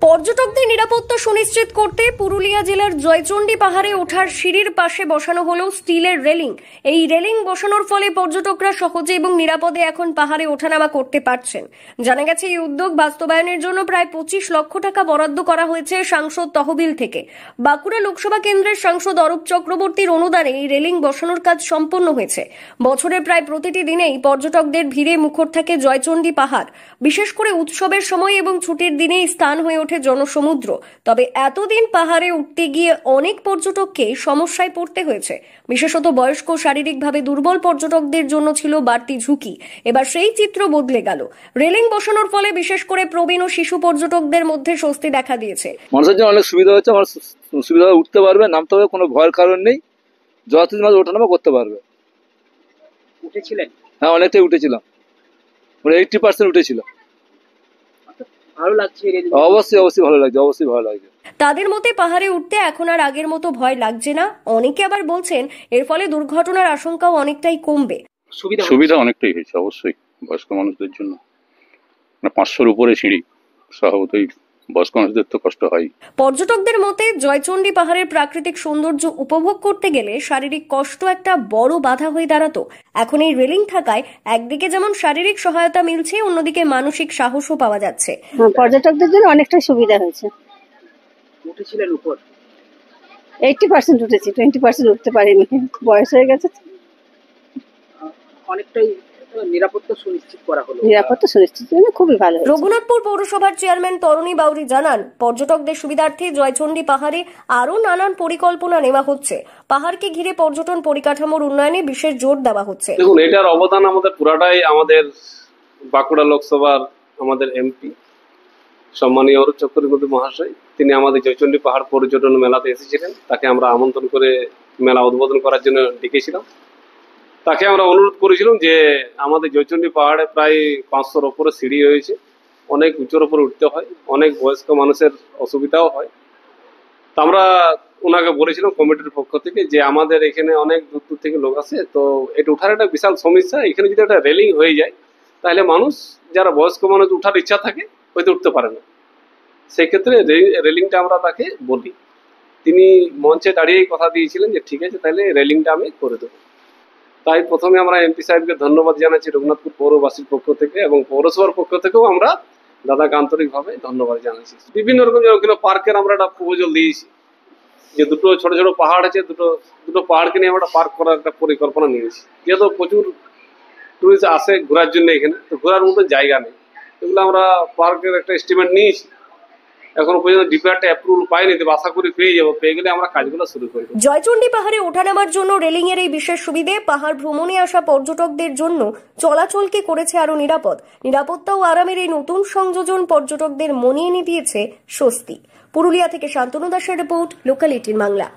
পর্যটকদের নিরাপত্তা সুনিশ্চিত করতে পুরুলিয়া জেলার জয়চণ্ডী পাহাড়ে ওঠার সিঁড়ির পাশে বসানো হলো স্টিলের রেলিং। এই রেলিং বসানোর ফলে পর্যটকরা সহজে এবং নিরাপদে এখন পাহাড়ে ওঠানামা করতে পারছেন। জানা গেছে এই উদ্যোগ বাস্তবায়নের জন্য প্রায় 25 লক্ষ টাকা বরাদ্দ করা হয়েছে সাংসদ তহবিল থেকে। বাঁকুড়া লোকসভা কেন্দ্রের সাংসদ অরূপ চক্রবর্তীর অনুদানে এই রেলিং বসানোর কাজ সম্পন্ন হয়েছে। বছরের প্রায় প্রতিটি দিনেই পর্যটকদের ভিড়ে মুখর থাকে জয়চণ্ডী পাহাড়। বিশেষ করে উৎসবের সময় এবং ছুটির দিনে স্থান হয়ে ওঠে জনসমুদ্র। তবে এতদিন পাহাড়ে উঠতে গিয়ে অনেক পর্যটককে সমস্যায় পড়তে হয়েছে। বিশেষত বয়স্ক শারীরিকভাবে দুর্বল পর্যটকদের জন্য ছিল বাড়তি ঝুঁকি। এবার সেই চিত্র বদলে গেল। রেলিং বসানোর ফলে বিশেষ করে প্রবীণ ও শিশু পর্যটকদের মধ্যে স্বস্তি দেখা দিয়েছে। মানুষের জন্য অনেক সুবিধা হচ্ছে, আমার সুবিধা উঠতে পারবে, নামতে হবে, কোনো ভয়ের কারণ নেই। যতদিন মাঝে ওঠানামা করতে পারবে। উঠেছিলেন? হ্যাঁ, অনেকটাই উঠেছিলাম, 80% উঠেছিল। ভালো লাগছে? অবশ্যই ভালো লাগছে, অবশ্যই ভালো লাগছে। তাদের মতে পাহাড়ে উঠতে এখন আর আগের মতো ভয় লাগছে না। অনেকে আবার বলছেন এর ফলে দুর্ঘটনার আশঙ্কাও অনেকটাই কমবে। সুবিধা অনেকটাই হয়েছে, অবশ্যই বয়স্ক মানুষদের জন্য। 500-র উপরে সিঁড়ি, স্বভাবতই বয়স্ক মানুষদের তো কষ্ট হয়। পর্যটকদের মতে জয়চণ্ডী পাহাড়ের প্রাকৃতিক সৌন্দর্য উপভোগ করতে গেলে শারীরিক কষ্ট একটা বড় বাধা হয়ে দাঁড়াতো। এখন এই রেলিং থাকায় একদিকে যেমন শারীরিক সহায়তা মিলছে, অন্যদিকে মানসিক সাহসও পাওয়া যাচ্ছে। পর্যটকদের জন্য অনেকটা সুবিধা হয়েছে। উঠেছিলেন উপর? 80% উঠেছি, 20% উঠতে পারিনি, বয়স হয়ে গেছে। অনেকটাই নিরাপত্তা সুনিশ্চিত করা হলো। নিরাপত্তা সুনিশ্চিত খুবই ভালো। রঘুনাথপুর পৌরসভার চেয়ারম্যান তরুণী বাউরি জানান, পর্যটকদের সুবিধার্থে জয়চণ্ডী পাহাড়ে আরো নানান পরিকল্পনা নেওয়া হচ্ছে। পাহাড়কে ঘিরে পর্যটন পরিকাঠামোর উন্নয়নে বিশেষ জোর দেওয়া হচ্ছে। দেখুন, এটার অবদান আমাদের পুরাটাই আমাদের বাঁকুড়া লোকসভার আমাদের এমপি সম্মানীয় অরূপ চক্রবর্তী মহাশয়। তিনি আমাদের জয়চণ্ডী পাহাড় পর্যটন মেলাতে এসেছিলেন। তাকে আমরা আমন্ত্রণ করে মেলা উদ্বোধন করার জন্য ডেকেছিলাম। তাকে আমরা অনুরোধ করেছিলাম যে আমাদের জয়চণ্ডী পাহাড়ে প্রায় 500-র ওপরে সিঁড়ি হয়েছে, অনেক উঁচুর ওপরে উঠতে হয়, অনেক বয়স্ক মানুষের অসুবিধাও হয়। তো আমরা ওনাকে বলেছিলাম কমিটির পক্ষ থেকে যে আমাদের এখানে অনেক দূর দূর থেকে লোক আসে, তো এটা উঠার একটা বিশাল সমস্যা। এখানে যদি একটা রেলিং হয়ে যায় তাহলে মানুষ, যারা বয়স্ক মানুষ উঠার ইচ্ছা থাকে, হয়তো উঠতে পারে না। সেক্ষেত্রে রেলিংটা আমরা তাকে বলি। তিনি মঞ্চে দাঁড়িয়েই কথা দিয়েছিলেন যে ঠিক আছে, তাহলে রেলিংটা আমি করে দেবো। তাই প্রথমে আমরা এমপি সাহেবকে ধন্যবাদ জানাচ্ছি রঘুনাথপুর পৌরবাসীর পক্ষ থেকে, এবং পৌরসভার পক্ষ থেকেও আমরা দাদাকে আন্তরিকভাবে ধন্যবাদ জানাচ্ছি। বিভিন্ন রকম ওখানে পার্কের আমরা একটা প্রপোজাল দিয়েছি যে দুটো ছোট ছোট পাহাড় আছে, দুটো পাহাড়কে নিয়ে আমরা পার্ক করার একটা পরিকল্পনা নিয়েছি। যেহেতু প্রচুর টুরিস্ট আসে ঘোরার জন্য এখানে, তো ঘোরার মতো জায়গা নেই, এগুলো আমরা পার্কের একটা এস্টিমেট নিয়েছি। এখনো পর্যন্ত ডিপিআরটা অ্যাপ্রুভাল পাইনি, তবে আশা করি পেয়ে যাবো। পেয়ে গেলে আমরা কাজগুলো শুরু করব। জয়চণ্ডী পাহাড়ে ওঠানামার জন্য রেলিং এর এই বিশেষ সুবিধে পাহাড় ভ্রমণে আসা পর্যটকদের জন্য চলাচলকে করেছে আরো নিরাপদ। নিরাপত্তা ও আরামের এই নতুন সংযোজন পর্যটকদের মনে এনে দিয়েছে স্বস্তি। পুরুলিয়া থেকে শান্তনু দাসের রিপোর্ট, লোকাল 18 বাংলা।